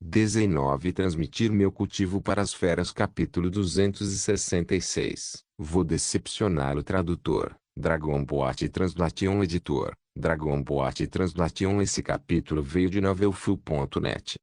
19 Transmitir meu cultivo para as feras. Capítulo 266. Vou decepcionar o tradutor. Dragon Boat Translation Editor. Dragon Boat Translation. Esse capítulo veio de novelfull.net.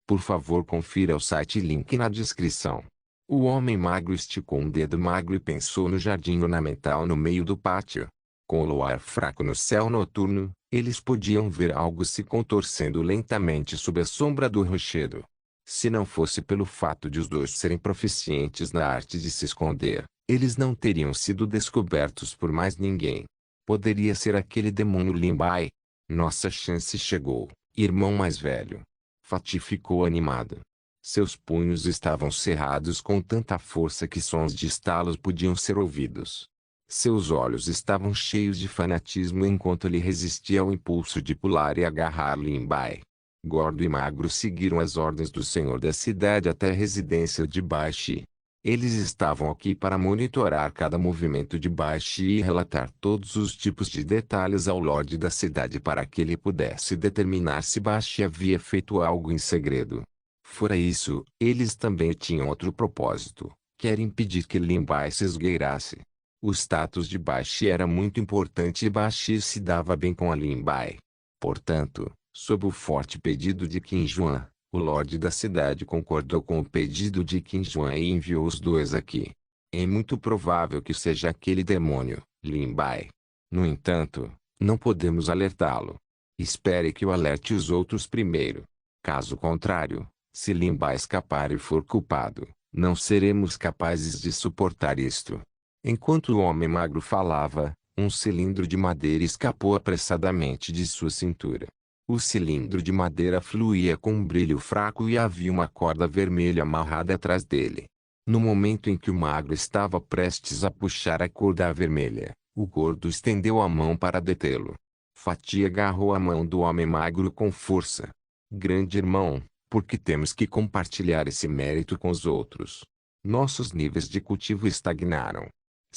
Por favor, confira o site, link na descrição. O homem magro esticou um dedo magro e pensou no jardim ornamental no meio do pátio. Com o luar fraco no céu noturno, eles podiam ver algo se contorcendo lentamente sob a sombra do rochedo. Se não fosse pelo fato de os dois serem proficientes na arte de se esconder, eles não teriam sido descobertos por mais ninguém. Poderia ser aquele demônio Limbai. Nossa chance chegou, irmão mais velho. Fatih ficou animado. Seus punhos estavam cerrados com tanta força que sons de estalos podiam ser ouvidos. Seus olhos estavam cheios de fanatismo enquanto ele resistia ao impulso de pular e agarrar Limbai. Gordo e magro seguiram as ordens do senhor da cidade até a residência de Baishi. Eles estavam aqui para monitorar cada movimento de Baishi e relatar todos os tipos de detalhes ao Lorde da cidade para que ele pudesse determinar se Baishi havia feito algo em segredo. Fora isso, eles também tinham outro propósito, que era impedir que Limbai se esgueirasse. O status de Baishi era muito importante e Baishi se dava bem com a Limbai. Portanto, sob o forte pedido de Qin Juan, o Lorde da cidade concordou com o pedido de Qin Juan e enviou os dois aqui. É muito provável que seja aquele demônio, Limbai. No entanto, não podemos alertá-lo. Espere que o alerte os outros primeiro. Caso contrário, se Limbai escapar e for culpado, não seremos capazes de suportar isto. Enquanto o homem magro falava, um cilindro de madeira escapou apressadamente de sua cintura. O cilindro de madeira fluía com um brilho fraco e havia uma corda vermelha amarrada atrás dele. No momento em que o magro estava prestes a puxar a corda vermelha, o gordo estendeu a mão para detê-lo. Fatih agarrou a mão do homem magro com força. Grande irmão, por que temos que compartilhar esse mérito com os outros? Nossos níveis de cultivo estagnaram.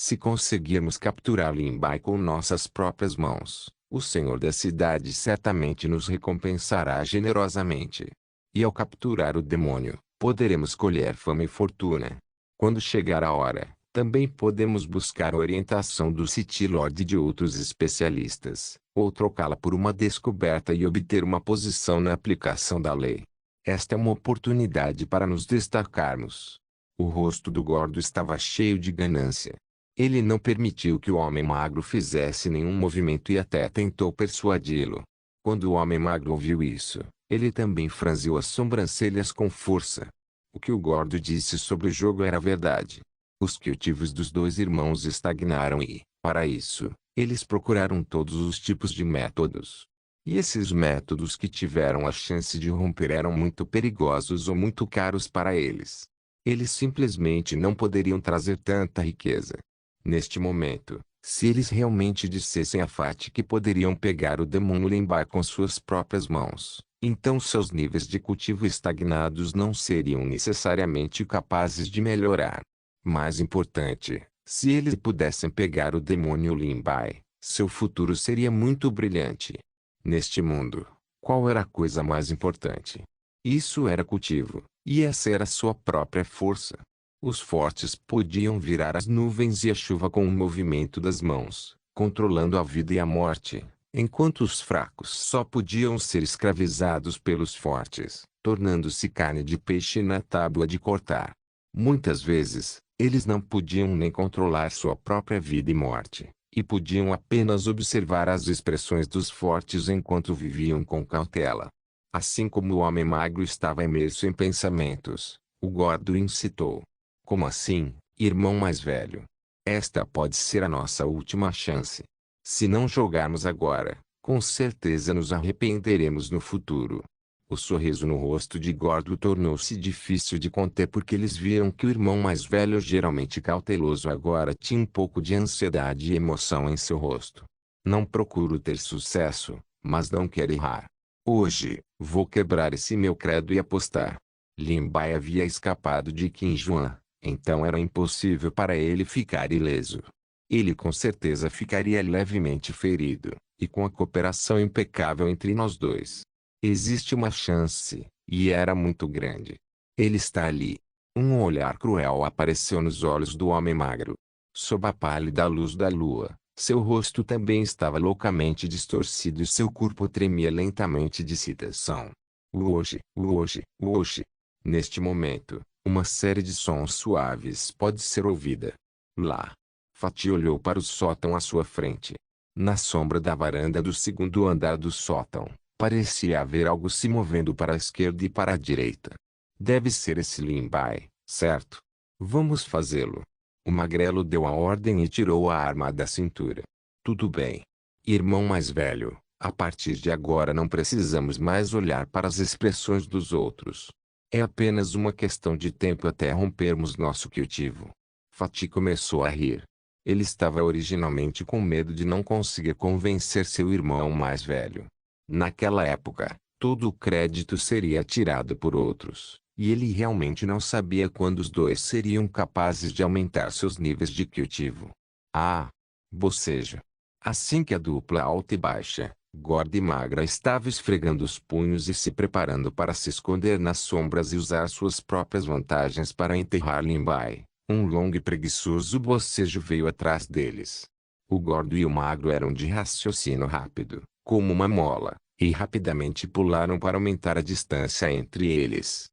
Se conseguirmos capturar Limbai com nossas próprias mãos, o senhor da cidade certamente nos recompensará generosamente. E ao capturar o demônio, poderemos colher fama e fortuna. Quando chegar a hora, também podemos buscar a orientação do City Lord e de outros especialistas, ou trocá-la por uma descoberta e obter uma posição na aplicação da lei. Esta é uma oportunidade para nos destacarmos. O rosto do gordo estava cheio de ganância. Ele não permitiu que o homem magro fizesse nenhum movimento e até tentou persuadi-lo. Quando o homem magro ouviu isso, ele também franziu as sobrancelhas com força. O que o gordo disse sobre o jogo era verdade. Os cultivos dos dois irmãos estagnaram e, para isso, eles procuraram todos os tipos de métodos. E esses métodos que tiveram a chance de romper eram muito perigosos ou muito caros para eles. Eles simplesmente não poderiam trazer tanta riqueza. Neste momento, se eles realmente dissessem a Fatih que poderiam pegar o demônio Limbai com suas próprias mãos, então seus níveis de cultivo estagnados não seriam necessariamente capazes de melhorar. Mais importante, se eles pudessem pegar o demônio Limbai, seu futuro seria muito brilhante. Neste mundo, qual era a coisa mais importante? Isso era cultivo, e essa era sua própria força. Os fortes podiam virar as nuvens e a chuva com o movimento das mãos, controlando a vida e a morte, enquanto os fracos só podiam ser escravizados pelos fortes, tornando-se carne de peixe na tábua de cortar. Muitas vezes, eles não podiam nem controlar sua própria vida e morte, e podiam apenas observar as expressões dos fortes enquanto viviam com cautela. Assim como o homem magro estava imerso em pensamentos, o gordo incitou. Como assim, irmão mais velho? Esta pode ser a nossa última chance. Se não jogarmos agora, com certeza nos arrependeremos no futuro. O sorriso no rosto de Gordo tornou-se difícil de conter porque eles viram que o irmão mais velho, geralmente cauteloso, agora tinha um pouco de ansiedade e emoção em seu rosto. Não procuro ter sucesso, mas não quero errar. Hoje, vou quebrar esse meu credo e apostar. Limbai havia escapado de Qin Juan. Então era impossível para ele ficar ileso. Ele com certeza ficaria levemente ferido, e com a cooperação impecável entre nós dois. Existe uma chance, E era muito grande. Ele está ali. Um olhar cruel apareceu nos olhos do homem magro. Sob a pálida luz da lua, seu rosto também estava loucamente distorcido e seu corpo tremia lentamente de excitação. Uoshi, uoshi, uoshi. Neste momento, uma série de sons suaves pode ser ouvida. Lá. Fatih olhou para o sótão à sua frente. Na sombra da varanda do segundo andar do sótão, parecia haver algo se movendo para a esquerda e para a direita. Deve ser esse Limbai, certo? Vamos fazê-lo. O magrelo deu a ordem e tirou a arma da cintura. Tudo bem. Irmão mais velho, a partir de agora não precisamos mais olhar para as expressões dos outros. É apenas uma questão de tempo até rompermos nosso cultivo. Fatih começou a rir. Ele estava originalmente com medo de não conseguir convencer seu irmão mais velho. Naquela época, todo o crédito seria tirado por outros, e ele realmente não sabia quando os dois seriam capazes de aumentar seus níveis de cultivo. Ah! Bocejo. Assim que a dupla alta e baixa, gorda e magra estava esfregando os punhos e se preparando para se esconder nas sombras e usar suas próprias vantagens para enterrar Limbai, um longo e preguiçoso bocejo veio atrás deles. O gordo e o magro eram de raciocínio rápido, como uma mola, e rapidamente pularam para aumentar a distância entre eles.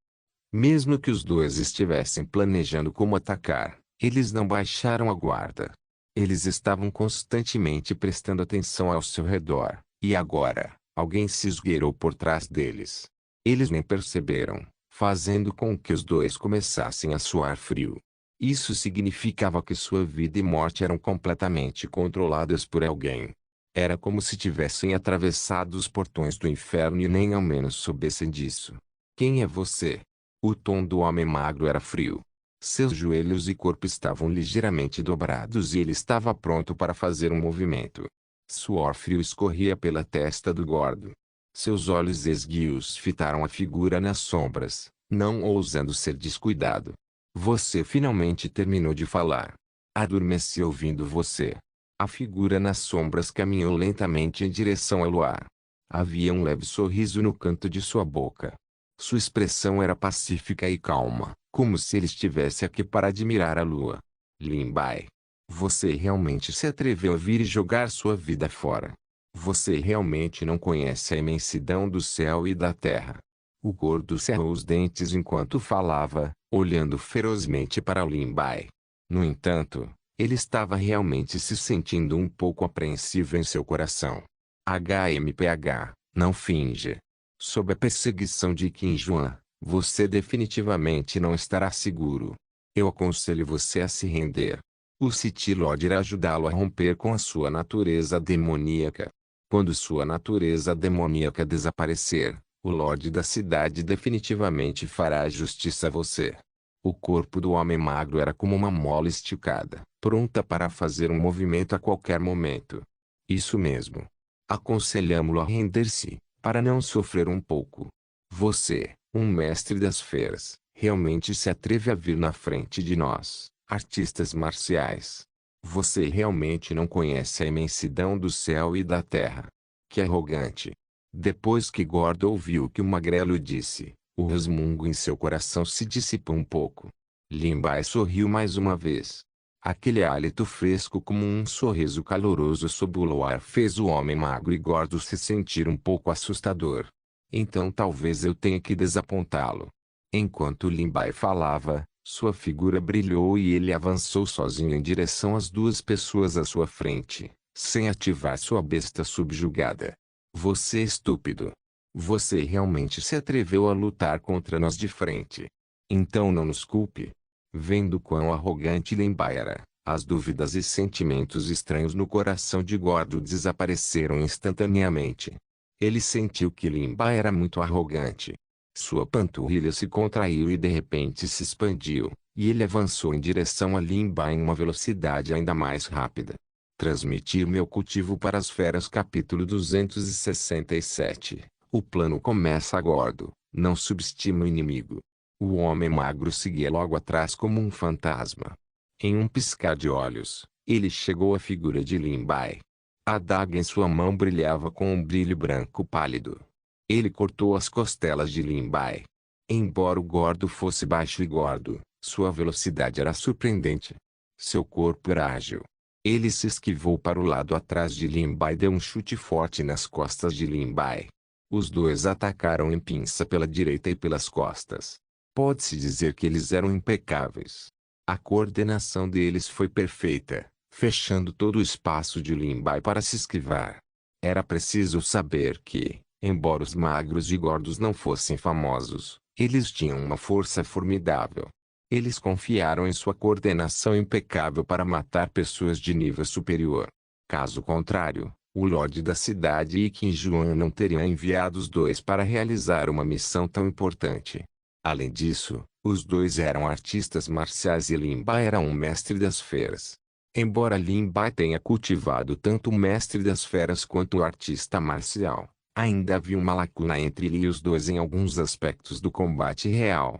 Mesmo que os dois estivessem planejando como atacar, eles não baixaram a guarda. Eles estavam constantemente prestando atenção ao seu redor, e agora, alguém se esgueirou por trás deles. Eles nem perceberam, fazendo com que os dois começassem a suar frio. Isso significava que sua vida e morte eram completamente controladas por alguém. Era como se tivessem atravessado os portões do inferno e nem ao menos soubessem disso. Quem é você? O tom do homem magro era frio. Seus joelhos e corpo estavam ligeiramente dobrados e ele estava pronto para fazer um movimento. Suor frio escorria pela testa do gordo. Seus olhos esguios fitaram a figura nas sombras, não ousando ser descuidado. Você finalmente terminou de falar. Adormeci ouvindo você. A figura nas sombras caminhou lentamente em direção ao luar. Havia um leve sorriso no canto de sua boca. Sua expressão era pacífica e calma, como se ele estivesse aqui para admirar a lua. Limbai. Você realmente se atreveu a vir e jogar sua vida fora. Você realmente não conhece a imensidão do céu e da terra. O gordo cerrou os dentes enquanto falava, olhando ferozmente para Limbai. No entanto, ele estava realmente se sentindo um pouco apreensivo em seu coração. HMPH, não finge. Sob a perseguição de Qin Juan, você definitivamente não estará seguro. Eu aconselho você a se render. O City Lord irá ajudá-lo a romper com a sua natureza demoníaca. Quando sua natureza demoníaca desaparecer, o Lorde da cidade definitivamente fará justiça a você. O corpo do homem magro era como uma mola esticada, pronta para fazer um movimento a qualquer momento. Isso mesmo. Aconselhamo-lo a render-se, para não sofrer um pouco. Você, um mestre das feras, realmente se atreve a vir na frente de nós, artistas marciais. Você realmente não conhece a imensidão do céu e da terra. Que arrogante. Depois que Gordo ouviu o que o magrelo disse, o resmungo em seu coração se dissipou um pouco. Limbai sorriu mais uma vez. Aquele hálito fresco como um sorriso caloroso sob o luar fez o homem magro e gordo se sentir um pouco assustador. Então talvez eu tenha que desapontá-lo. Enquanto Limbai falava, sua figura brilhou e ele avançou sozinho em direção às duas pessoas à sua frente, sem ativar sua besta subjugada. Você estúpido. Você realmente se atreveu a lutar contra nós de frente. Então não nos culpe. Vendo quão arrogante Limbai era, as dúvidas e sentimentos estranhos no coração de Gordo desapareceram instantaneamente. Ele sentiu que Limbai era muito arrogante. Sua panturrilha se contraiu e de repente se expandiu, e ele avançou em direção a Limbai em uma velocidade ainda mais rápida. Transmitir meu cultivo para as feras capítulo 267. O plano começa a Gordo, não subestime o inimigo. O homem magro seguia logo atrás como um fantasma. Em um piscar de olhos, ele chegou à figura de Limbai. A adaga em sua mão brilhava com um brilho branco pálido. Ele cortou as costelas de Lin Bai. Embora o gordo fosse baixo e gordo, sua velocidade era surpreendente. Seu corpo era ágil. Ele se esquivou para o lado atrás de Lin Bai e deu um chute forte nas costas de Lin Bai. Os dois atacaram em pinça pela direita e pelas costas. Pode-se dizer que eles eram impecáveis. A coordenação deles foi perfeita, fechando todo o espaço de Lin Bai para se esquivar. Era preciso saber que, embora os magros e gordos não fossem famosos, eles tinham uma força formidável. Eles confiaram em sua coordenação impecável para matar pessoas de nível superior. Caso contrário, o Lorde da cidade e Qin Juan não teriam enviado os dois para realizar uma missão tão importante. Além disso, os dois eram artistas marciais e Lin Bai era um mestre das feras. Embora Lin Bai tenha cultivado tanto o mestre das feras quanto o artista marcial, ainda havia uma lacuna entre ele e os dois em alguns aspectos do combate real.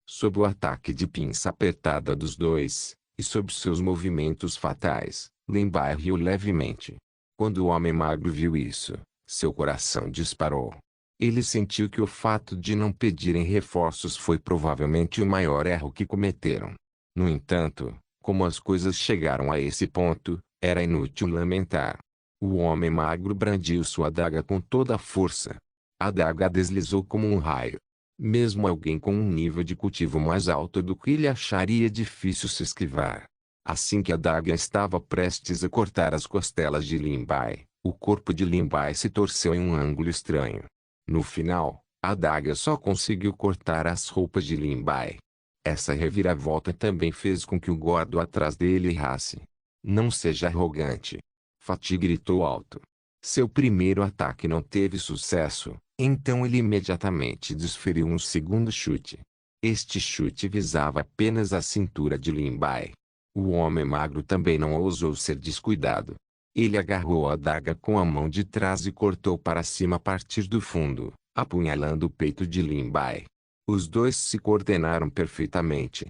Sob o ataque de pinça apertada dos dois, e sob seus movimentos fatais, Lin Bai riu levemente. Quando o homem magro viu isso, seu coração disparou. Ele sentiu que o fato de não pedirem reforços foi provavelmente o maior erro que cometeram. No entanto, como as coisas chegaram a esse ponto, era inútil lamentar. O homem magro brandiu sua adaga com toda a força. A adaga deslizou como um raio. Mesmo alguém com um nível de cultivo mais alto do que ele acharia difícil se esquivar. Assim que a adaga estava prestes a cortar as costelas de Lin Bai, o corpo de Lin Bai se torceu em um ângulo estranho. No final, a adaga só conseguiu cortar as roupas de Lin Bai. Essa reviravolta também fez com que o gordo atrás dele errasse. Não seja arrogante. Fatih gritou alto. Seu primeiro ataque não teve sucesso, então ele imediatamente desferiu um segundo chute. Este chute visava apenas a cintura de Lin Bai. O homem magro também não ousou ser descuidado. Ele agarrou a adaga com a mão de trás e cortou para cima a partir do fundo, apunhalando o peito de Lin Bai. Os dois se coordenaram perfeitamente.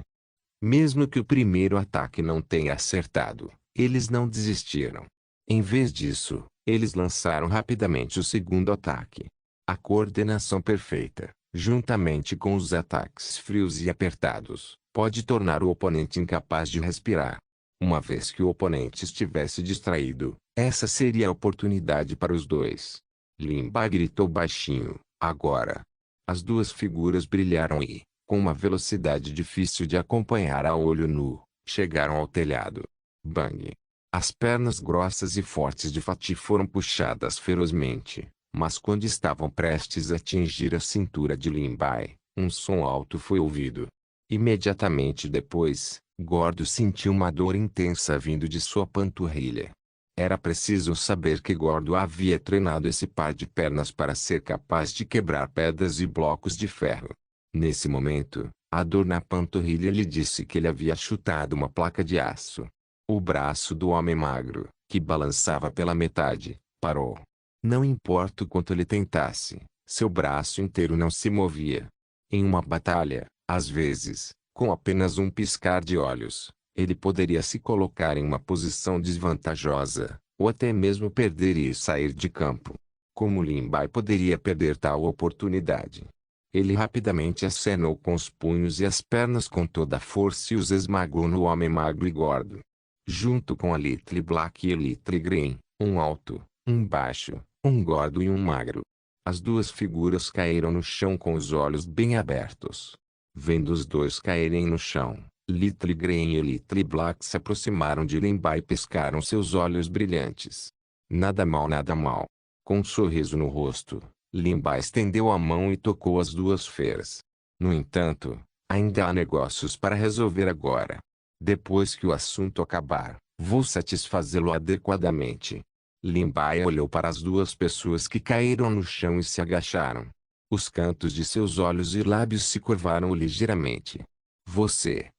Mesmo que o primeiro ataque não tenha acertado, eles não desistiram. Em vez disso, eles lançaram rapidamente o segundo ataque. A coordenação perfeita, juntamente com os ataques frios e apertados, pode tornar o oponente incapaz de respirar. Uma vez que o oponente estivesse distraído, essa seria a oportunidade para os dois. Lin Bai gritou baixinho, agora. As duas figuras brilharam e, com uma velocidade difícil de acompanhar a olho nu, chegaram ao telhado. Bang! As pernas grossas e fortes de Fatih foram puxadas ferozmente, mas quando estavam prestes a atingir a cintura de Lin Bai, um som alto foi ouvido. Imediatamente depois, Gordo sentiu uma dor intensa vindo de sua panturrilha. Era preciso saber que Gordo havia treinado esse par de pernas para ser capaz de quebrar pedras e blocos de ferro. Nesse momento, a dor na panturrilha lhe disse que ele havia chutado uma placa de aço. O braço do homem magro, que balançava pela metade, parou. Não importa o quanto ele tentasse, seu braço inteiro não se movia. Em uma batalha, às vezes, com apenas um piscar de olhos, ele poderia se colocar em uma posição desvantajosa, ou até mesmo perder e sair de campo. Como Lin Bai poderia perder tal oportunidade? Ele rapidamente acenou com os punhos e as pernas com toda a força e os esmagou no homem magro e gordo. Junto com a Little Black e Little Green, um alto, um baixo, um gordo e um magro. As duas figuras caíram no chão com os olhos bem abertos. Vendo os dois caírem no chão, Little Green e Little Black se aproximaram de Lin Bai e piscaram seus olhos brilhantes. Nada mal, nada mal. Com um sorriso no rosto, Lin Bai estendeu a mão e tocou as duas feras. No entanto, ainda há negócios para resolver agora. Depois que o assunto acabar, vou satisfazê-lo adequadamente. Lin Bai olhou para as duas pessoas que caíram no chão e se agacharam. Os cantos de seus olhos e lábios se curvaram ligeiramente. Você.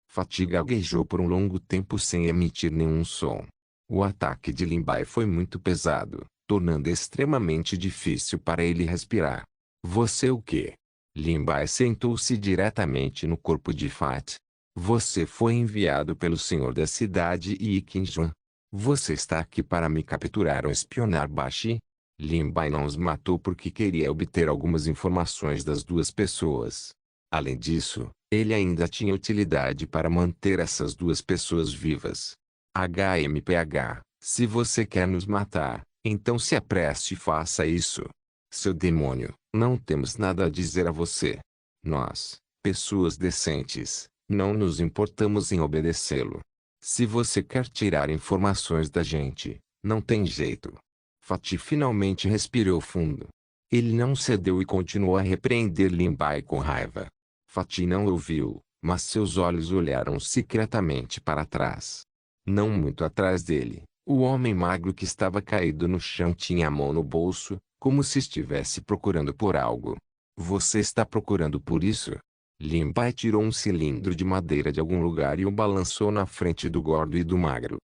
Fatih gaguejou por um longo tempo sem emitir nenhum som. O ataque de Lin Bai foi muito pesado, tornando extremamente difícil para ele respirar. Você o quê? Lin Bai sentou-se diretamente no corpo de Fatih. Você foi enviado pelo senhor da cidade e Qin Juan. Você está aqui para me capturar ou espionar Baxi? Lin Bai não os matou porque queria obter algumas informações das duas pessoas. Além disso, ele ainda tinha utilidade para manter essas duas pessoas vivas. HMPH, se você quer nos matar, então se apresse e faça isso. Seu demônio, não temos nada a dizer a você. Nós, pessoas decentes, não nos importamos em obedecê-lo. Se você quer tirar informações da gente, não tem jeito. Fatih finalmente respirou fundo. Ele não cedeu e continuou a repreender Lin Bai com raiva. Fatih não ouviu, mas seus olhos olharam secretamente para trás. Não muito atrás dele, o homem magro que estava caído no chão tinha a mão no bolso, como se estivesse procurando por algo. Você está procurando por isso? Lin Bai tirou um cilindro de madeira de algum lugar e o balançou na frente do gordo e do magro.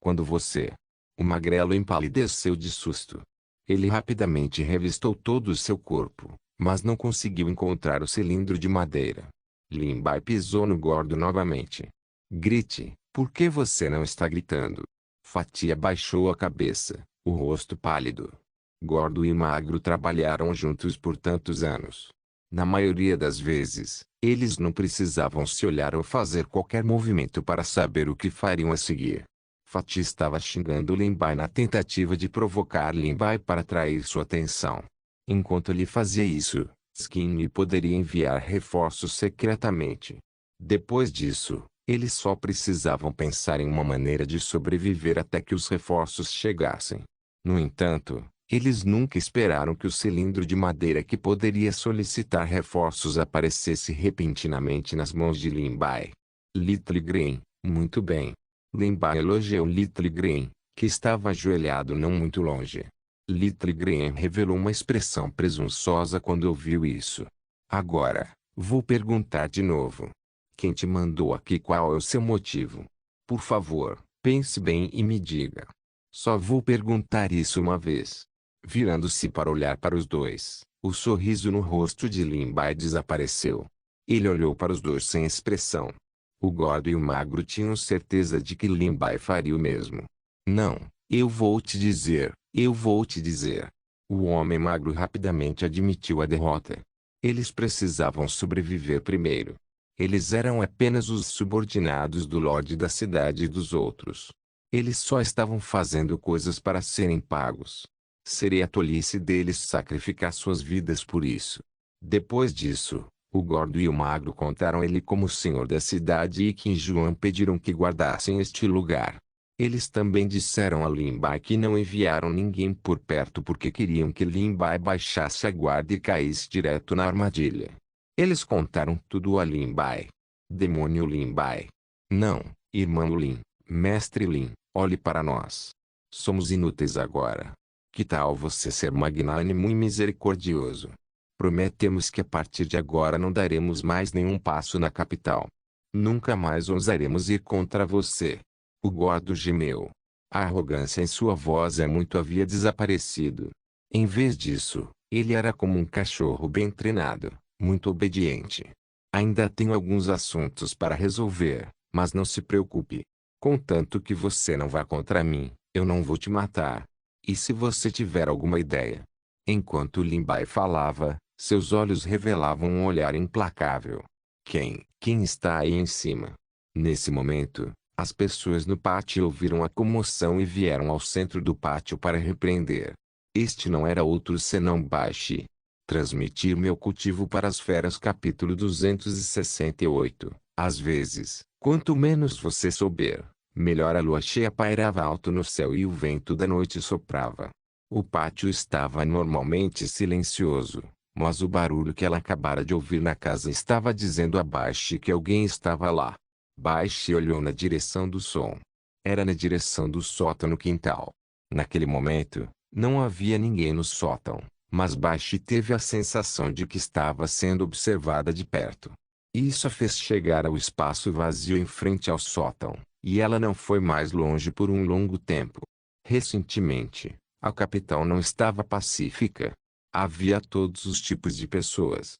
Quando você... O magrelo empalideceu de susto. Ele rapidamente revistou todo o seu corpo, mas não conseguiu encontrar o cilindro de madeira. Lin Bai pisou no gordo novamente. Grite, por que você não está gritando? Fatih abaixou a cabeça, o rosto pálido. Gordo e magro trabalharam juntos por tantos anos. Na maioria das vezes, eles não precisavam se olhar ou fazer qualquer movimento para saber o que fariam a seguir. Fatih estava xingando Lin Bai na tentativa de provocar Lin Bai para atrair sua atenção. Enquanto ele fazia isso, Skinny poderia enviar reforços secretamente. Depois disso, eles só precisavam pensar em uma maneira de sobreviver até que os reforços chegassem. No entanto, eles nunca esperaram que o cilindro de madeira que poderia solicitar reforços aparecesse repentinamente nas mãos de Lin Bai. Little Green, muito bem. Lin Bai elogiou Little Green, que estava ajoelhado não muito longe. Little Green revelou uma expressão presunçosa quando ouviu isso. Agora, vou perguntar de novo. Quem te mandou aqui? Qual é o seu motivo? Por favor, pense bem e me diga. Só vou perguntar isso uma vez. Virando-se para olhar para os dois, o sorriso no rosto de Lin Bai desapareceu. Ele olhou para os dois sem expressão. O gordo e o magro tinham certeza de que Lin Bai faria o mesmo. Não, eu vou te dizer, eu vou te dizer. O homem magro rapidamente admitiu a derrota. Eles precisavam sobreviver primeiro. Eles eram apenas os subordinados do Lorde da cidade e dos outros. Eles só estavam fazendo coisas para serem pagos. Seria a tolice deles sacrificar suas vidas por isso. Depois disso, o gordo e o magro contaram ele como senhor da cidade e Qin Juan pediram que guardassem este lugar. Eles também disseram a Lin Bai que não enviaram ninguém por perto porque queriam que Lin Bai baixasse a guarda e caísse direto na armadilha. Eles contaram tudo a Lin Bai. Demônio Lin Bai. Não, irmão Lin, mestre Lin, olhe para nós. Somos inúteis agora. Que tal você ser magnânimo e misericordioso? Prometemos que a partir de agora não daremos mais nenhum passo na capital. Nunca mais ousaremos ir contra você. O gordo gemeu. A arrogância em sua voz havia desaparecido. Em vez disso, ele era como um cachorro bem treinado, muito obediente. Ainda tenho alguns assuntos para resolver, mas não se preocupe. Contanto que você não vá contra mim, eu não vou te matar. E se você tiver alguma ideia? Enquanto Lin Bai falava, seus olhos revelavam um olhar implacável. Quem está aí em cima? Nesse momento, as pessoas no pátio ouviram a comoção e vieram ao centro do pátio para repreender. Este não era outro senão Baishi. Transmitir meu cultivo para as feras capítulo 268. Às vezes, quanto menos você souber, melhor. A lua cheia pairava alto no céu e o vento da noite soprava. O pátio estava normalmente silencioso, mas o barulho que ela acabara de ouvir na casa estava dizendo a Baishi que alguém estava lá. Baishi olhou na direção do som. Era na direção do sótão quintal. Naquele momento, não havia ninguém no sótão, mas Baishi teve a sensação de que estava sendo observada de perto. Isso a fez chegar ao espaço vazio em frente ao sótão, e ela não foi mais longe por um longo tempo. Recentemente, a capital não estava pacífica. Havia todos os tipos de pessoas.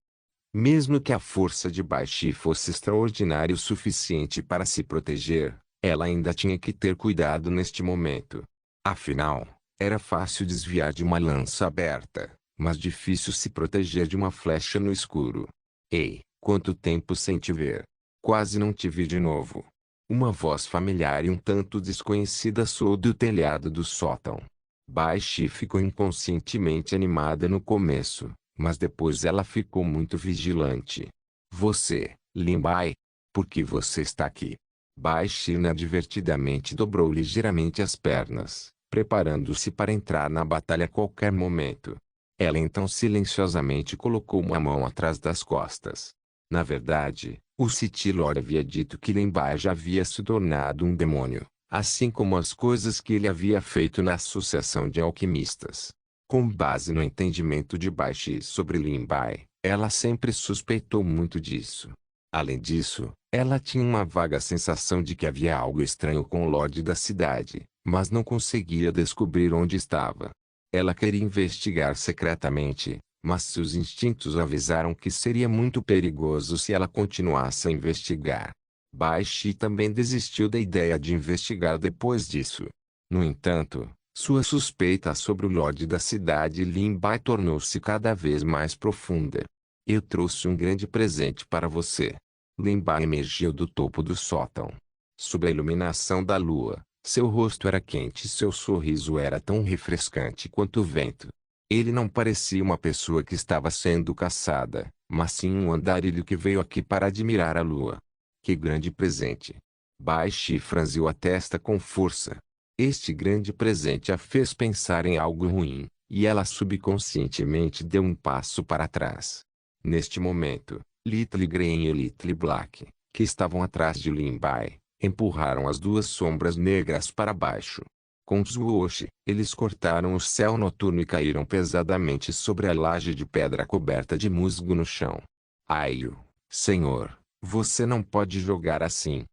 Mesmo que a força de Baishi fosse extraordinária o suficiente para se proteger, ela ainda tinha que ter cuidado neste momento. Afinal, Era fácil desviar de uma lança aberta, mas difícil se proteger de uma flecha no escuro. Ei, quanto tempo sem te ver! Quase não te vi de novo. Uma voz familiar e um tanto desconhecida soou do telhado do sótão. Baixe ficou inconscientemente animada no começo, mas depois ela ficou muito vigilante. Você, Lin Bai? Por que você está aqui? Baixe inadvertidamente dobrou ligeiramente as pernas, preparando-se para entrar na batalha a qualquer momento. Ela então silenciosamente colocou uma mão atrás das costas. Na verdade, o City Lord havia dito que Lin Bai já havia se tornado um demônio, assim como as coisas que ele havia feito na Associação de Alquimistas. Com base no entendimento de Baishi sobre Lin Bai, ela sempre suspeitou muito disso. Além disso, ela tinha uma vaga sensação de que havia algo estranho com o Lorde da cidade, mas não conseguia descobrir onde estava. Ela queria investigar secretamente, mas seus instintos avisaram que seria muito perigoso se ela continuasse a investigar. Baishi também desistiu da ideia de investigar depois disso. No entanto, sua suspeita sobre o Lorde da cidade Lin Bai tornou-se cada vez mais profunda. Eu trouxe um grande presente para você. Lin Bai emergiu do topo do sótão. Sob a iluminação da lua, seu rosto era quente e seu sorriso era tão refrescante quanto o vento. Ele não parecia uma pessoa que estava sendo caçada, mas sim um andarilho que veio aqui para admirar a lua. Que grande presente! Baishi franziu a testa com força. Este grande presente a fez pensar em algo ruim, e ela subconscientemente deu um passo para trás. Neste momento, Little Green e Little Black, que estavam atrás de Lin Bai, empurraram as duas sombras negras para baixo. Com swoosh, eles cortaram o céu noturno e caíram pesadamente sobre a laje de pedra coberta de musgo no chão. Aio, senhor, você não pode jogar assim.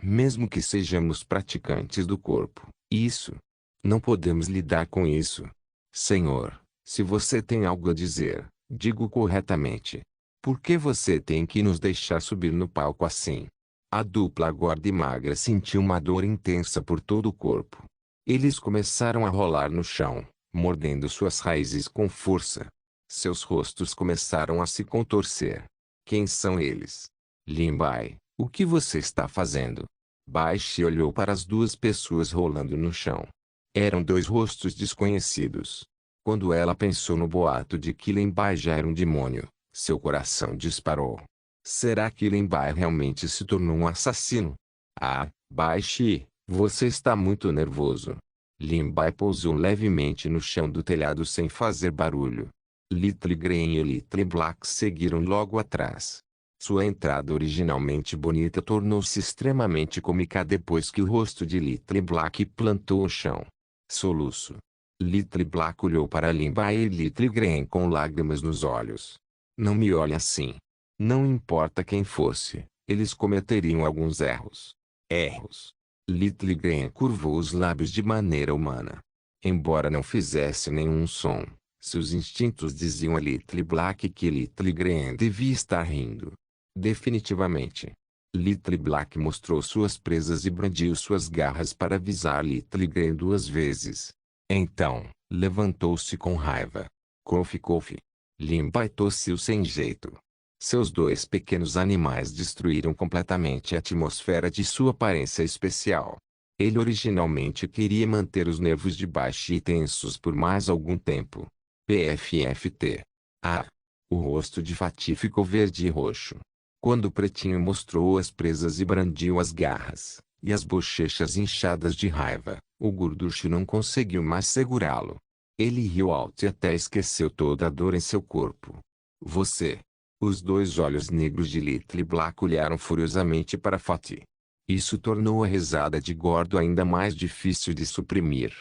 Mesmo que sejamos praticantes do corpo, isso. Não podemos lidar com isso. Senhor, se você tem algo a dizer, diga-o corretamente. Por que você tem que nos deixar subir no palco assim? A dupla gorda e magra sentiu uma dor intensa por todo o corpo. Eles começaram a rolar no chão, mordendo suas raízes com força. Seus rostos começaram a se contorcer. Quem são eles? Lin Bai, o que você está fazendo? Baishi olhou para as duas pessoas rolando no chão. Eram dois rostos desconhecidos. Quando ela pensou no boato de que Lin Bai já era um demônio, seu coração disparou. Será que Lin Bai realmente se tornou um assassino? Ah, Baishi, você está muito nervoso. Lin Bai pousou levemente no chão do telhado sem fazer barulho. Little Green e Little Black seguiram logo atrás. Sua entrada originalmente bonita tornou-se extremamente cômica depois que o rosto de Little Black plantou o chão. Soluço. Little Black olhou para Lin Bai e Little Green com lágrimas nos olhos. Não me olhe assim. Não importa quem fosse, eles cometeriam alguns erros. Erros. Little Green curvou os lábios de maneira humana. Embora não fizesse nenhum som, seus instintos diziam a Little Black que Little Green devia estar rindo. Definitivamente. Little Black mostrou suas presas e brandiu suas garras para avisar Little Green duas vezes. Então, levantou-se com raiva. Kofi Kofi. Lin Bai tossiu sem jeito. Seus dois pequenos animais destruíram completamente a atmosfera de sua aparência especial. Ele originalmente queria manter os nervos de baixo e tensos por mais algum tempo. PFFT. Ah! O rosto de Fatih ficou verde e roxo. Quando o pretinho mostrou as presas e brandiu as garras, e as bochechas inchadas de raiva, o gorducho não conseguiu mais segurá-lo. Ele riu alto e até esqueceu toda a dor em seu corpo. Você! Os dois olhos negros de Little Black olharam furiosamente para Fatih. Isso tornou a risada de gordo ainda mais difícil de suprimir.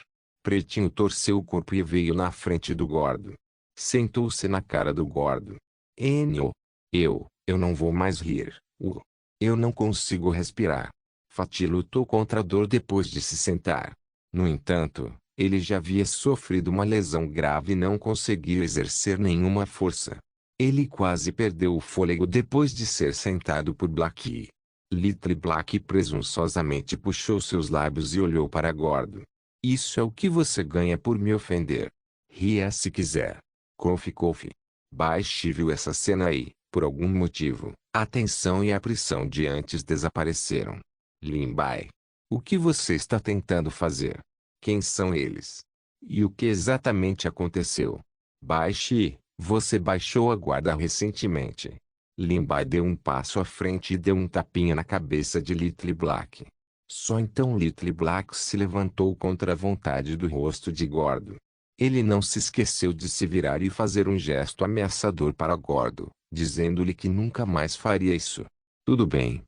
Pretinho torceu o corpo e veio na frente do gordo. Sentou-se na cara do gordo. Enio. Eu não vou mais rir. Eu não consigo respirar. Fatih lutou contra a dor depois de se sentar. No entanto, ele já havia sofrido uma lesão grave e não conseguia exercer nenhuma força. Ele quase perdeu o fôlego depois de ser sentado por Black. Little Black presunçosamente puxou seus lábios e olhou para gordo. Isso é o que você ganha por me ofender. Ria se quiser. Kofi. Baixe viu essa cena e, por algum motivo, a tensão e a pressão de antes desapareceram. Lin Bai. O que você está tentando fazer? Quem são eles? E o que exatamente aconteceu? Baixe, você baixou a guarda recentemente. Lin Bai deu um passo à frente e deu um tapinha na cabeça de Little Black. Só então Little Black se levantou contra a vontade do rosto de Gordo. Ele não se esqueceu de se virar e fazer um gesto ameaçador para Gordo, dizendo-lhe que nunca mais faria isso. Tudo bem,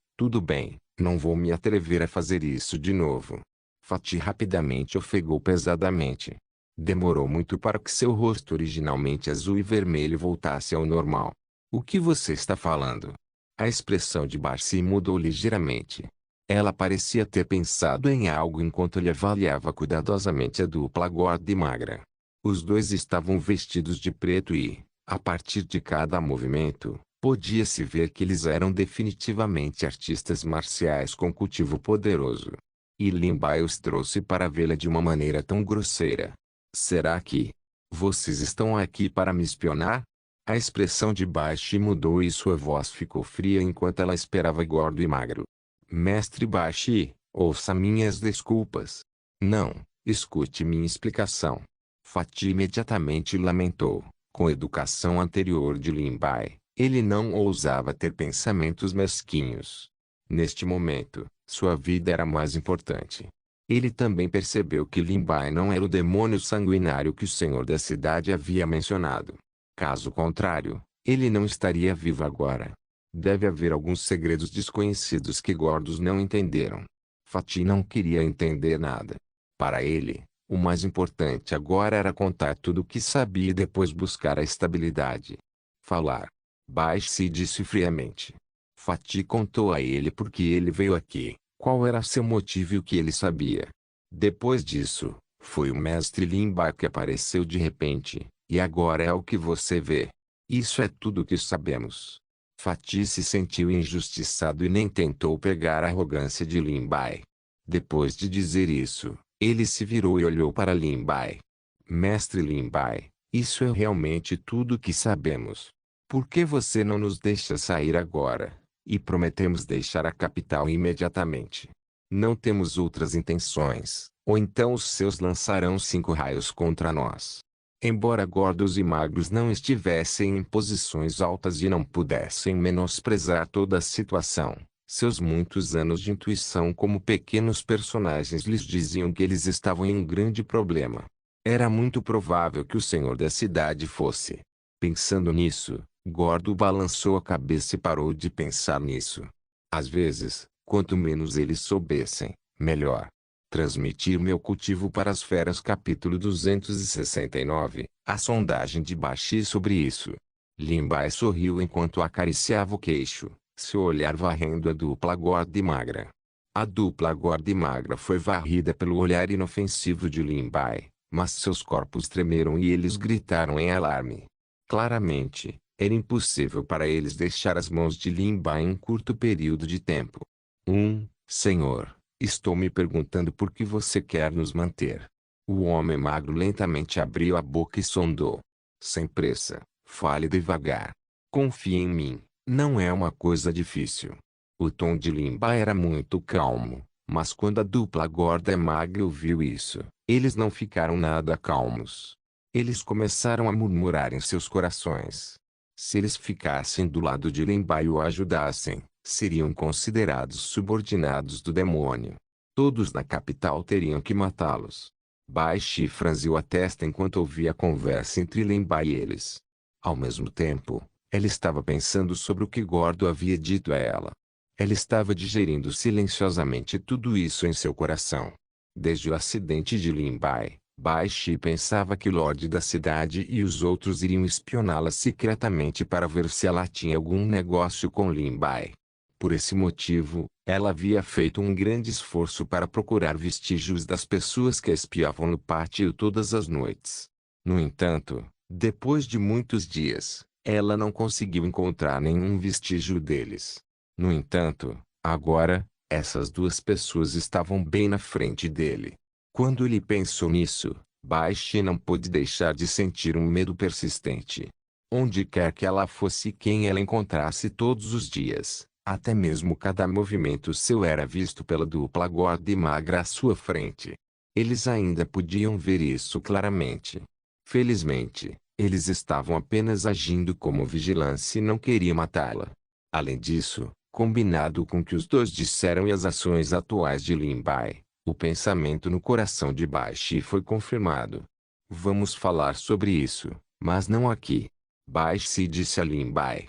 não vou me atrever a fazer isso de novo. Fatih rapidamente ofegou pesadamente. Demorou muito para que seu rosto originalmente azul e vermelho voltasse ao normal. O que você está falando? A expressão de Barcy mudou ligeiramente. Ela parecia ter pensado em algo enquanto ele avaliava cuidadosamente a dupla gorda e magra. Os dois estavam vestidos de preto e, a partir de cada movimento, podia-se ver que eles eram definitivamente artistas marciais com cultivo poderoso. E Lin Bai os trouxe para vê-la de uma maneira tão grosseira. Será que vocês estão aqui para me espionar? A expressão de Baishi mudou e sua voz ficou fria enquanto ela esperava Gordo e Magro. Mestre Baishi, ouça minhas desculpas. Não, escute minha explicação. Fatih imediatamente lamentou. Com a educação anterior de Lin Bai, ele não ousava ter pensamentos mesquinhos. Neste momento, sua vida era mais importante. Ele também percebeu que Lin Bai não era o demônio sanguinário que o senhor da cidade havia mencionado. Caso contrário, ele não estaria vivo agora. Deve haver alguns segredos desconhecidos que Gordos não entenderam. Fatih não queria entender nada. Para ele, o mais importante agora era contar tudo o que sabia e depois buscar a estabilidade. Falar. Baixe disse friamente. Fatih contou a ele por que ele veio aqui, qual era seu motivo e o que ele sabia. Depois disso, foi o mestre Lin Bai que apareceu de repente, e agora é o que você vê. Isso é tudo o que sabemos. Fatih se sentiu injustiçado e nem tentou pegar a arrogância de Lin Bai. Depois de dizer isso, ele se virou e olhou para Lin Bai. Mestre Lin Bai, isso é realmente tudo o que sabemos. Por que você não nos deixa sair agora? E prometemos deixar a capital imediatamente. Não temos outras intenções, ou então os seus lançarão 5 raios contra nós. Embora gordos e magros não estivessem em posições altas e não pudessem menosprezar toda a situação, seus muitos anos de intuição como pequenos personagens lhes diziam que eles estavam em um grande problema. Era muito provável que o senhor da cidade fosse. Pensando nisso, Gordo balançou a cabeça e parou de pensar nisso. Às vezes, quanto menos eles soubessem, melhor. Transmitir meu cultivo para as feras capítulo 269, a sondagem de Baishi sobre isso. Lin Bai sorriu enquanto acariciava o queixo, seu olhar varrendo a dupla gorda e magra. A dupla gorda e magra foi varrida pelo olhar inofensivo de Lin Bai, mas seus corpos tremeram e eles gritaram em alarme. Claramente, era impossível para eles deixar as mãos de Lin Bai em um curto período de tempo. Senhor. Estou me perguntando por que você quer nos manter. O homem magro lentamente abriu a boca e sondou. Sem pressa, fale devagar. Confie em mim, não é uma coisa difícil. O tom de Lin Bai era muito calmo, mas quando a dupla gorda e magra ouviu isso, eles não ficaram nada calmos. Eles começaram a murmurar em seus corações. Se eles ficassem do lado de Lin Bai e o ajudassem, seriam considerados subordinados do demônio. Todos na capital teriam que matá-los. Baishi franziu a testa enquanto ouvia a conversa entre Lin Bai e eles. Ao mesmo tempo, ela estava pensando sobre o que Gordo havia dito a ela. Ela estava digerindo silenciosamente tudo isso em seu coração. Desde o acidente de Lin Bai, Baishi pensava que o Lorde da cidade e os outros iriam espioná-la secretamente para ver se ela tinha algum negócio com Lin Bai. Por esse motivo, ela havia feito um grande esforço para procurar vestígios das pessoas que a espiavam no pátio todas as noites. No entanto, depois de muitos dias, ela não conseguiu encontrar nenhum vestígio deles. No entanto, agora, essas duas pessoas estavam bem na frente dele. Quando ele pensou nisso, Baishi não pôde deixar de sentir um medo persistente. Onde quer que ela fosse e quem ela encontrasse todos os dias, até mesmo cada movimento seu era visto pela dupla gorda e magra à sua frente. Eles ainda podiam ver isso claramente. Felizmente, eles estavam apenas agindo como vigilância e não queriam matá-la. Além disso, combinado com o que os dois disseram e as ações atuais de Lin Bai, o pensamento no coração de Baishi foi confirmado. Vamos falar sobre isso, mas não aqui. Baishi disse a Lin Bai.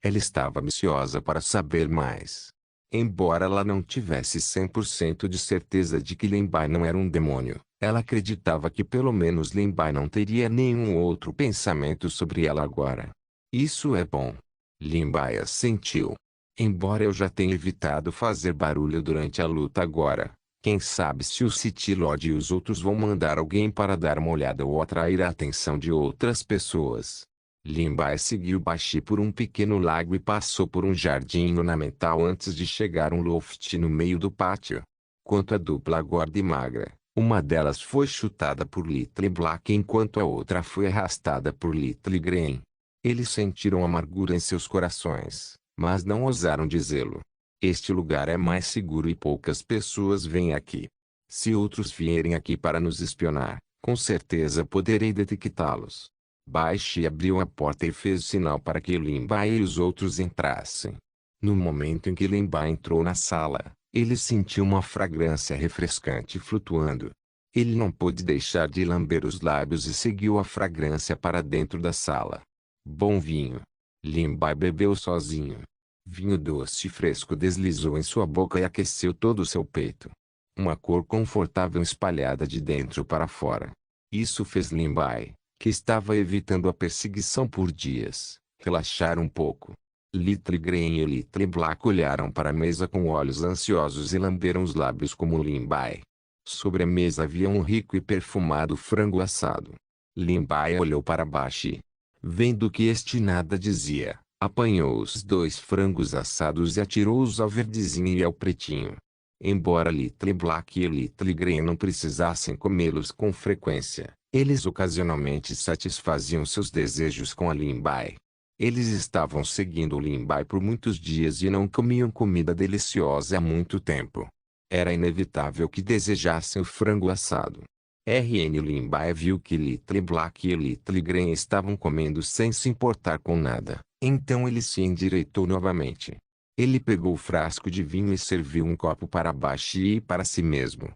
Ela estava ansiosa para saber mais. Embora ela não tivesse 100% de certeza de que Lin Bai não era um demônio, ela acreditava que pelo menos Lin Bai não teria nenhum outro pensamento sobre ela agora. Isso é bom. Lin Bai assentiu. Embora eu já tenha evitado fazer barulho durante a luta agora, quem sabe se o City Lord e os outros vão mandar alguém para dar uma olhada ou atrair a atenção de outras pessoas. Lin Bai seguiu Baishi por um pequeno lago e passou por um jardim ornamental antes de chegar a um loft no meio do pátio. Quanto à dupla gorda e magra, uma delas foi chutada por Little Black enquanto a outra foi arrastada por Little Green. Eles sentiram amargura em seus corações, mas não ousaram dizê-lo. Este lugar é mais seguro e poucas pessoas vêm aqui. Se outros vierem aqui para nos espionar, com certeza poderei detectá-los. Baishi abriu a porta e fez sinal para que Lin Bai e os outros entrassem. No momento em que Lin Bai entrou na sala, ele sentiu uma fragrância refrescante flutuando. Ele não pôde deixar de lamber os lábios e seguiu a fragrância para dentro da sala. Bom vinho. Lin Bai bebeu sozinho. Vinho doce e fresco deslizou em sua boca e aqueceu todo o seu peito. Uma cor confortável espalhada de dentro para fora. Isso fez Lin Bai, que estava evitando a perseguição por dias, relaxar um pouco. Little Green e Little Black olharam para a mesa com olhos ansiosos e lamberam os lábios como Lin Bai. Sobre a mesa havia um rico e perfumado frango assado. Lin Bai olhou para Baishi. Vendo que este nada dizia, apanhou os 2 frangos assados e atirou-os ao verdezinho e ao pretinho. Embora Little Black e Little Green não precisassem comê-los com frequência, eles ocasionalmente satisfaziam seus desejos com a Lin Bai. Eles estavam seguindo Lin Bai por muitos dias e não comiam comida deliciosa há muito tempo. Era inevitável que desejassem o frango assado. Lin Bai viu que Little Black e Little Green estavam comendo sem se importar com nada, então ele se endireitou novamente. Ele pegou o frasco de vinho e serviu um copo para Baishi e para si mesmo.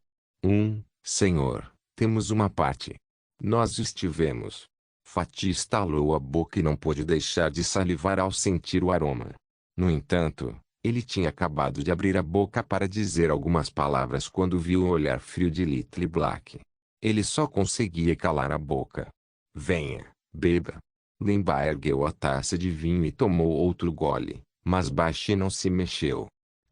Senhor, temos uma parte. Nós estivemos. Fatih estalou a boca e não pôde deixar de salivar ao sentir o aroma. No entanto, ele tinha acabado de abrir a boca para dizer algumas palavras quando viu o olhar frio de Little Black. Ele só conseguia calar a boca. Venha, beba. Lin Bai ergueu a taça de vinho e tomou outro gole, mas Baishi não se mexeu.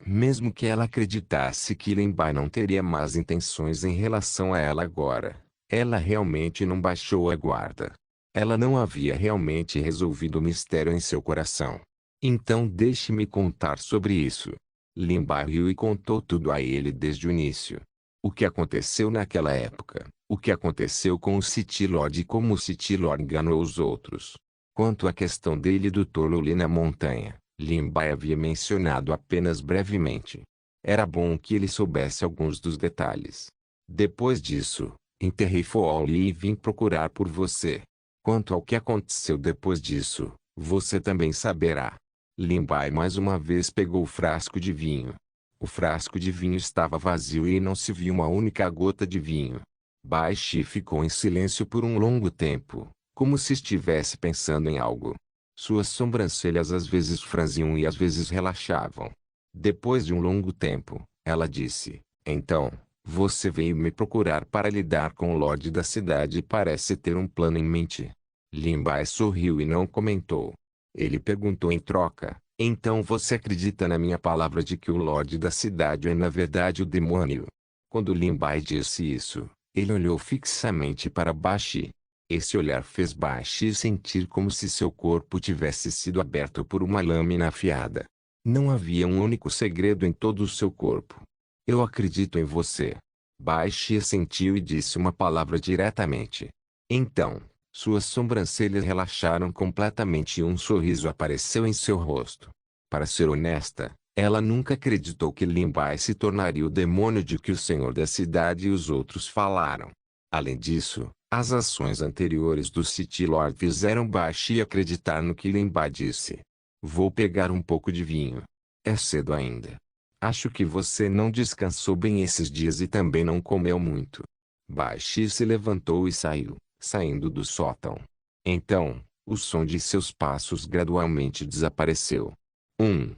Mesmo que ela acreditasse que Lin Bai não teria más intenções em relação a ela agora, ela realmente não baixou a guarda. Ela não havia realmente resolvido o mistério em seu coração. Então deixe-me contar sobre isso. Lin Bai riu e contou tudo a ele desde o início. O que aconteceu naquela época, o que aconteceu com o City Lord e como o City Lord enganou os outros. Quanto à questão dele e do tolo ali na montanha, Lin Bai havia mencionado apenas brevemente. Era bom que ele soubesse alguns dos detalhes. Depois disso, enterrei Foali e vim procurar por você. Quanto ao que aconteceu depois disso, você também saberá. Lin Bai mais uma vez pegou o frasco de vinho. O frasco de vinho estava vazio e não se viu uma única gota de vinho. Baishi ficou em silêncio por um longo tempo, como se estivesse pensando em algo. Suas sobrancelhas às vezes franziam e às vezes relaxavam. Depois de um longo tempo, ela disse, então, você veio me procurar para lidar com o Lorde da cidade e parece ter um plano em mente. Lin Bai sorriu e não comentou. Ele perguntou em troca, então você acredita na minha palavra de que o Lorde da cidade é na verdade o demônio? Quando Lin Bai disse isso, ele olhou fixamente para Baishi. Esse olhar fez Baishi sentir como se seu corpo tivesse sido aberto por uma lâmina afiada. Não havia um único segredo em todo o seu corpo. Eu acredito em você. Baxi assentiu e disse uma palavra diretamente. Então, suas sobrancelhas relaxaram completamente e um sorriso apareceu em seu rosto. Para ser honesta, ela nunca acreditou que Lin Bai se tornaria o demônio de que o senhor da cidade e os outros falaram. Além disso, as ações anteriores do City Lord fizeram Baxi acreditar no que Lin Bai disse. Vou pegar um pouco de vinho. É cedo ainda. Acho que você não descansou bem esses dias e também não comeu muito. Baxi se levantou e saiu, saindo do sótão. Então, o som de seus passos gradualmente desapareceu. 1.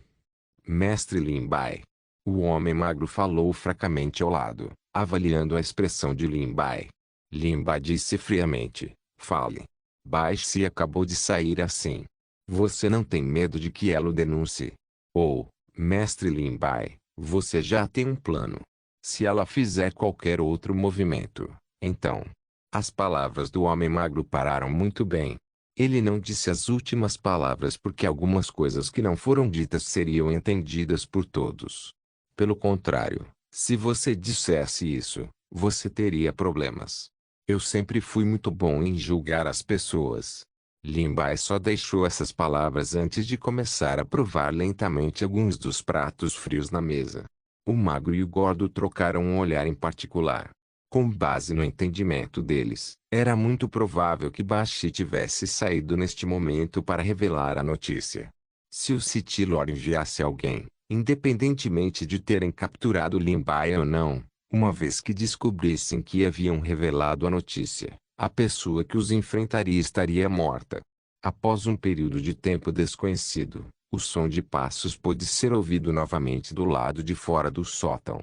Mestre Lin Bai. O homem magro falou fracamente ao lado, avaliando a expressão de Lin Bai. Lin Bai disse friamente, fale. Baxi acabou de sair assim. Você não tem medo de que ela o denuncie? Ou, mestre Lin Bai, você já tem um plano. Se ela fizer qualquer outro movimento, então. As palavras do homem magro pararam muito bem. Ele não disse as últimas palavras porque algumas coisas que não foram ditas seriam entendidas por todos. Pelo contrário, se você dissesse isso, você teria problemas. Eu sempre fui muito bom em julgar as pessoas. Lin Bai só deixou essas palavras antes de começar a provar lentamente alguns dos pratos frios na mesa. O magro e o gordo trocaram um olhar em particular. Com base no entendimento deles, era muito provável que Baxi tivesse saído neste momento para revelar a notícia. Se o City Lord enviasse alguém, independentemente de terem capturado Lin Bai ou não, uma vez que descobrissem que haviam revelado a notícia, a pessoa que os enfrentaria estaria morta. Após um período de tempo desconhecido, o som de passos pôde ser ouvido novamente do lado de fora do sótão.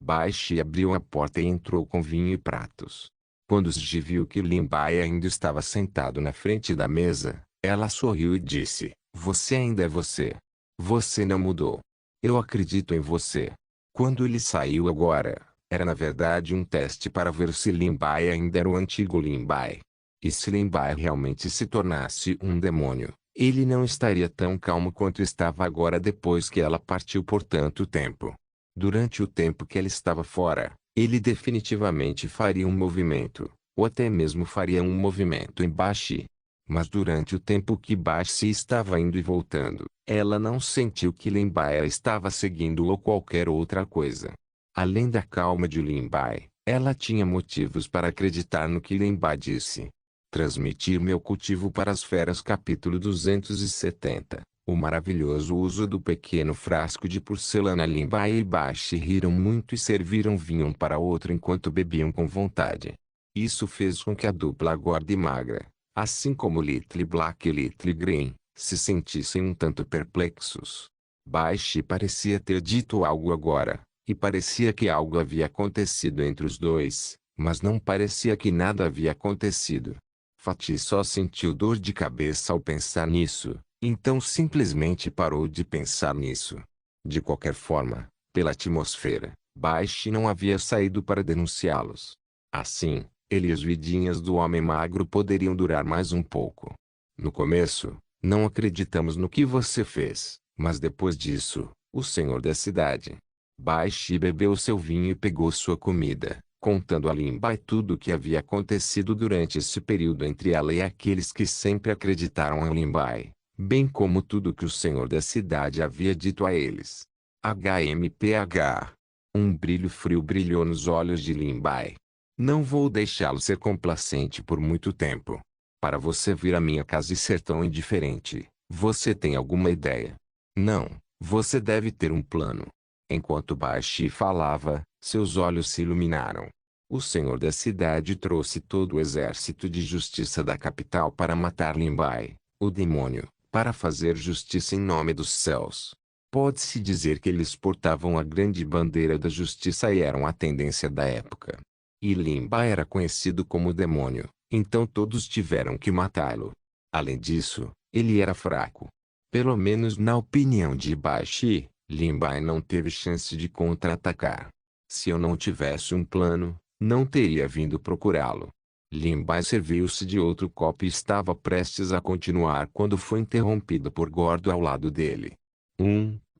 Baxi abriu a porta e entrou com vinho e pratos. Quando Ji viu que Lin Bai ainda estava sentado na frente da mesa, ela sorriu e disse, você ainda é você. Você não mudou. Eu acredito em você. Quando ele saiu agora, era na verdade um teste para ver se Lin Bai ainda era o antigo Lin Bai. E se Lin Bai realmente se tornasse um demônio, ele não estaria tão calmo quanto estava agora depois que ela partiu por tanto tempo. Durante o tempo que ela estava fora, ele definitivamente faria um movimento, ou até mesmo faria um movimento em Baxi. Mas durante o tempo que Baxi estava indo e voltando, ela não sentiu que Lin Bai estava seguindo-o ou qualquer outra coisa. Além da calma de Lin Bai, ela tinha motivos para acreditar no que Lin Bai disse. Transmitir meu cultivo para as feras capítulo 270. O maravilhoso uso do pequeno frasco de porcelana. Lin Bai e Baxi riram muito e serviram vinho um para outro enquanto bebiam com vontade. Isso fez com que a dupla gorda e magra, assim como Little Black e Little Green, se sentissem um tanto perplexos. Baxi parecia ter dito algo agora, e parecia que algo havia acontecido entre os dois, mas não parecia que nada havia acontecido. Fatih só sentiu dor de cabeça ao pensar nisso. Então simplesmente parou de pensar nisso. De qualquer forma, pela atmosfera, Baxi não havia saído para denunciá-los. Assim, ele e os vidinhas do homem magro poderiam durar mais um pouco. No começo, não acreditamos no que você fez, mas depois disso, o senhor da cidade. Baxi bebeu seu vinho e pegou sua comida, contando a Lin Bai tudo o que havia acontecido durante esse período entre ela e aqueles que sempre acreditaram em Lin Bai, bem como tudo que o senhor da cidade havia dito a eles. HMPH. Um brilho frio brilhou nos olhos de Lin Bai. Não vou deixá-lo ser complacente por muito tempo. Para você vir à minha casa e ser tão indiferente, você tem alguma ideia? Não, você deve ter um plano. Enquanto Baxi falava, seus olhos se iluminaram. O senhor da cidade trouxe todo o exército de justiça da capital para matar Lin Bai, o demônio, para fazer justiça em nome dos céus. Pode-se dizer que eles portavam a grande bandeira da justiça e eram a tendência da época. E Lin Bai era conhecido como demônio, então todos tiveram que matá-lo. Além disso, ele era fraco. Pelo menos na opinião de Baxi, Lin Bai não teve chance de contra-atacar. Se eu não tivesse um plano, não teria vindo procurá-lo. Lin Bai serviu-se de outro copo e estava prestes a continuar quando foi interrompido por Gordo ao lado dele.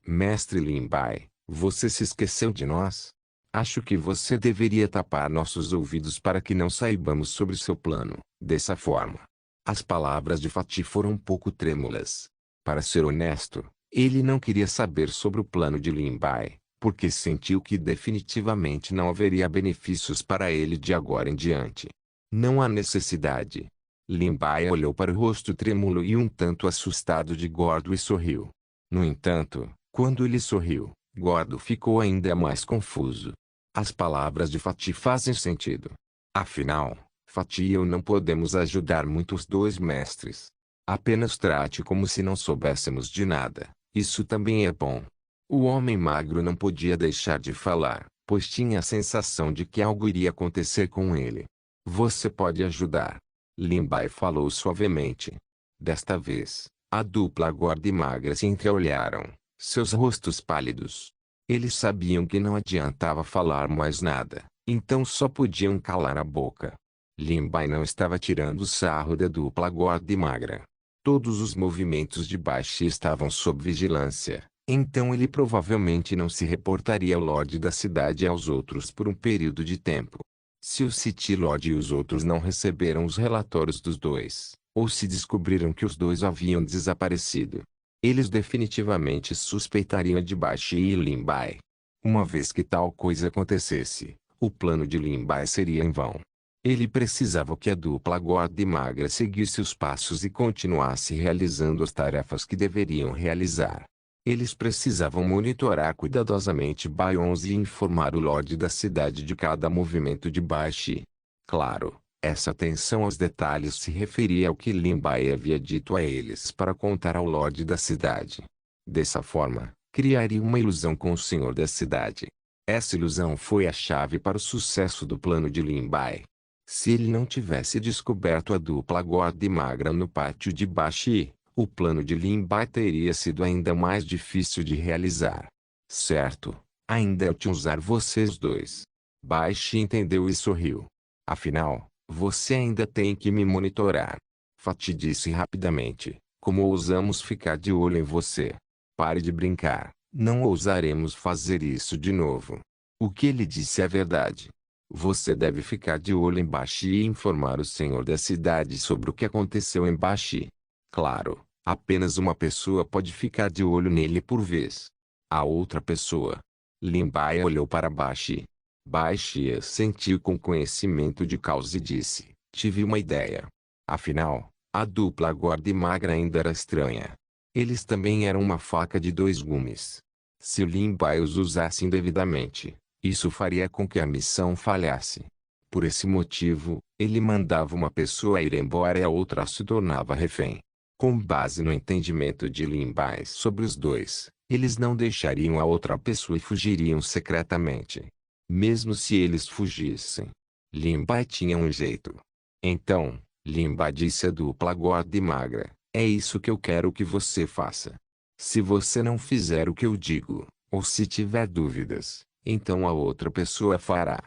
Mestre Lin Bai, você se esqueceu de nós? Acho que você deveria tapar nossos ouvidos para que não saibamos sobre seu plano. Dessa forma, as palavras de Fatih foram um pouco trêmulas. Para ser honesto, ele não queria saber sobre o plano de Lin Bai, porque sentiu que definitivamente não haveria benefícios para ele de agora em diante. Não há necessidade. Lin Bai olhou para o rosto trêmulo e um tanto assustado de Gordo e sorriu. No entanto, quando ele sorriu, Gordo ficou ainda mais confuso. As palavras de Fatih fazem sentido. Afinal, Fatih e eu não podemos ajudar muito os dois mestres. Apenas trate como se não soubéssemos de nada. Isso também é bom. O homem magro não podia deixar de falar, pois tinha a sensação de que algo iria acontecer com ele. Você pode ajudar. Lin Bai falou suavemente. Desta vez, a dupla gorda e magra se entreolharam, seus rostos pálidos. Eles sabiam que não adiantava falar mais nada, então só podiam calar a boca. Lin Bai não estava tirando sarro da dupla gorda e magra. Todos os movimentos de Baixe estavam sob vigilância, então ele provavelmente não se reportaria ao Lorde da cidade e aos outros por um período de tempo. Se o City Lord e os outros não receberam os relatórios dos dois, ou se descobriram que os dois haviam desaparecido, eles definitivamente suspeitariam de Baixe e Lin Bai. Uma vez que tal coisa acontecesse, o plano de Lin Bai seria em vão. Ele precisava que a dupla gorda e magra seguisse os passos e continuasse realizando as tarefas que deveriam realizar. Eles precisavam monitorar cuidadosamente Bai 11 e informar o Lorde da cidade de cada movimento de Baixe. Claro, essa atenção aos detalhes se referia ao que Lin Bai havia dito a eles para contar ao Lorde da cidade. Dessa forma, criaria uma ilusão com o Senhor da cidade. Essa ilusão foi a chave para o sucesso do plano de Lin Bai. Se ele não tivesse descoberto a dupla gorda e magra no pátio de Baixe, o plano de Lin Bai teria sido ainda mais difícil de realizar. Certo, ainda eu te usar vocês dois. Baixe entendeu e sorriu. Afinal, você ainda tem que me monitorar. Fatih disse rapidamente, como ousamos ficar de olho em você? Pare de brincar, não ousaremos fazer isso de novo. O que ele disse é verdade. Você deve ficar de olho em Baixe e informar o senhor da cidade sobre o que aconteceu em Baixe. Claro, apenas uma pessoa pode ficar de olho nele por vez. A outra pessoa. Lin Bai olhou para Baixe. Baixe sentiu com conhecimento de causa e disse, tive uma ideia. Afinal, a dupla gorda e magra ainda era estranha. Eles também eram uma faca de dois gumes. Se Lin Bai os usasse indevidamente, isso faria com que a missão falhasse. Por esse motivo, ele mandava uma pessoa ir embora e a outra se tornava refém. Com base no entendimento de Lin Bai sobre os dois, eles não deixariam a outra pessoa e fugiriam secretamente. Mesmo se eles fugissem, Lin Bai tinha um jeito. Então, Lin Bai disse à dupla gorda e magra, é isso que eu quero que você faça. Se você não fizer o que eu digo, ou se tiver dúvidas, então a outra pessoa fará.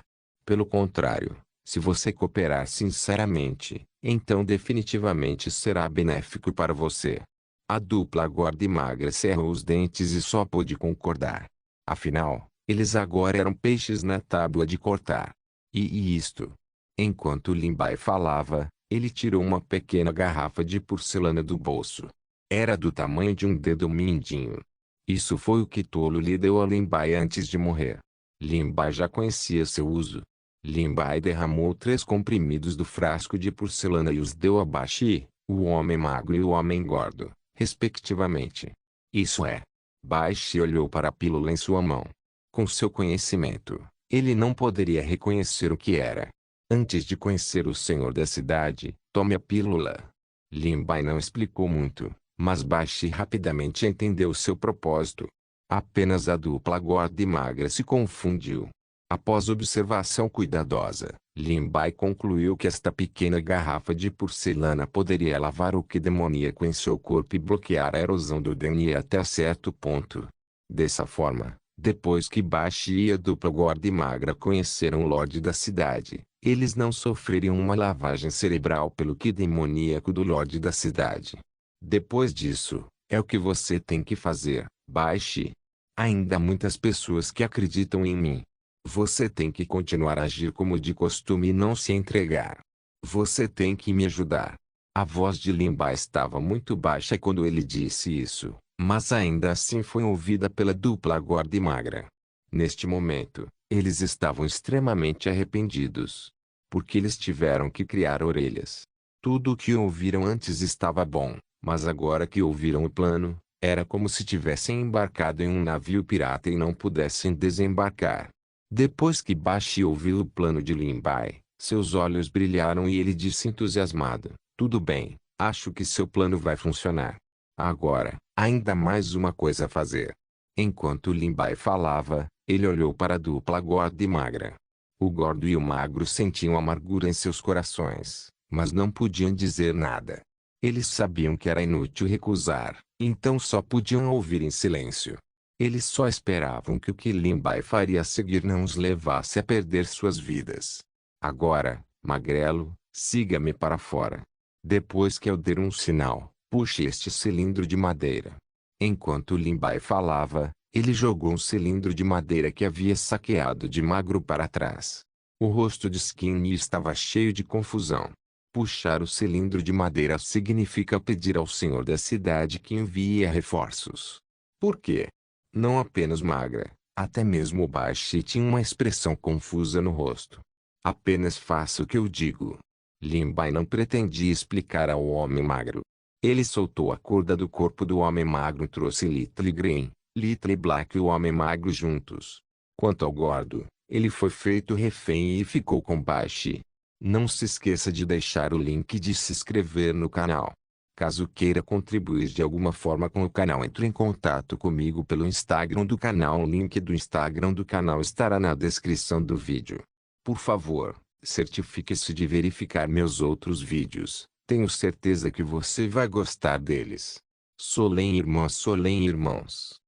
Pelo contrário, se você cooperar sinceramente, então definitivamente será benéfico para você. A dupla gorda e magra cerrou os dentes e só pôde concordar. Afinal, eles agora eram peixes na tábua de cortar. E isto. Enquanto Lin Bai falava, ele tirou uma pequena garrafa de porcelana do bolso. Era do tamanho de um dedo mindinho. Isso foi o que Tolo lhe deu a Lin Bai antes de morrer. Lin Bai já conhecia seu uso. Lin Bai derramou 3 comprimidos do frasco de porcelana e os deu a Baixe, o homem magro e o homem gordo, respectivamente. Isso é. Baixe olhou para a pílula em sua mão. Com seu conhecimento, ele não poderia reconhecer o que era. Antes de conhecer o senhor da cidade, tome a pílula. Lin Bai não explicou muito, mas Baixe rapidamente entendeu seu propósito. Apenas a dupla gorda e magra se confundiu. Após observação cuidadosa, Lin Bai concluiu que esta pequena garrafa de porcelana poderia lavar o que demoníaco em seu corpo e bloquear a erosão do DNA até certo ponto. Dessa forma, depois que Baixe e a dupla gorda e magra conheceram o Lorde da cidade, eles não sofreriam uma lavagem cerebral pelo que demoníaco do Lorde da cidade. Depois disso, é o que você tem que fazer, Baixe. Ainda há muitas pessoas que acreditam em mim. Você tem que continuar a agir como de costume e não se entregar. Você tem que me ajudar. A voz de Limbai estava muito baixa quando ele disse isso, mas ainda assim foi ouvida pela dupla gorda e magra. Neste momento, eles estavam extremamente arrependidos. Porque eles tiveram que criar orelhas. Tudo o que ouviram antes estava bom, mas agora que ouviram o plano, era como se tivessem embarcado em um navio pirata e não pudessem desembarcar. Depois que Bashi ouviu o plano de Limbai, seus olhos brilharam e ele disse entusiasmado: tudo bem, acho que seu plano vai funcionar. Agora, ainda mais uma coisa a fazer. Enquanto Limbai falava, ele olhou para a dupla gorda e magra. O gordo e o magro sentiam amargura em seus corações, mas não podiam dizer nada. Eles sabiam que era inútil recusar, então só podiam ouvir em silêncio. Eles só esperavam que o que Limbai faria a seguir não os levasse a perder suas vidas. Agora, magrelo, siga-me para fora. Depois que eu der um sinal, puxe este cilindro de madeira. Enquanto Limbai falava, ele jogou um cilindro de madeira que havia saqueado de magro para trás. O rosto de Skinny estava cheio de confusão. Puxar o cilindro de madeira significa pedir ao senhor da cidade que envie reforços. Por quê? Não apenas magra, até mesmo Bashi tinha uma expressão confusa no rosto. Apenas faça o que eu digo. Limbai não pretendia explicar ao homem magro. Ele soltou a corda do corpo do homem magro e trouxe Little Green, Little Black e o homem magro juntos. Quanto ao gordo, ele foi feito refém e ficou com Bashi. Não se esqueça de deixar o link de se inscrever no canal. Caso queira contribuir de alguma forma com o canal, entre em contato comigo pelo Instagram do canal. O link do Instagram do canal estará na descrição do vídeo. Por favor, certifique-se de verificar meus outros vídeos. Tenho certeza que você vai gostar deles. Solem irmãos.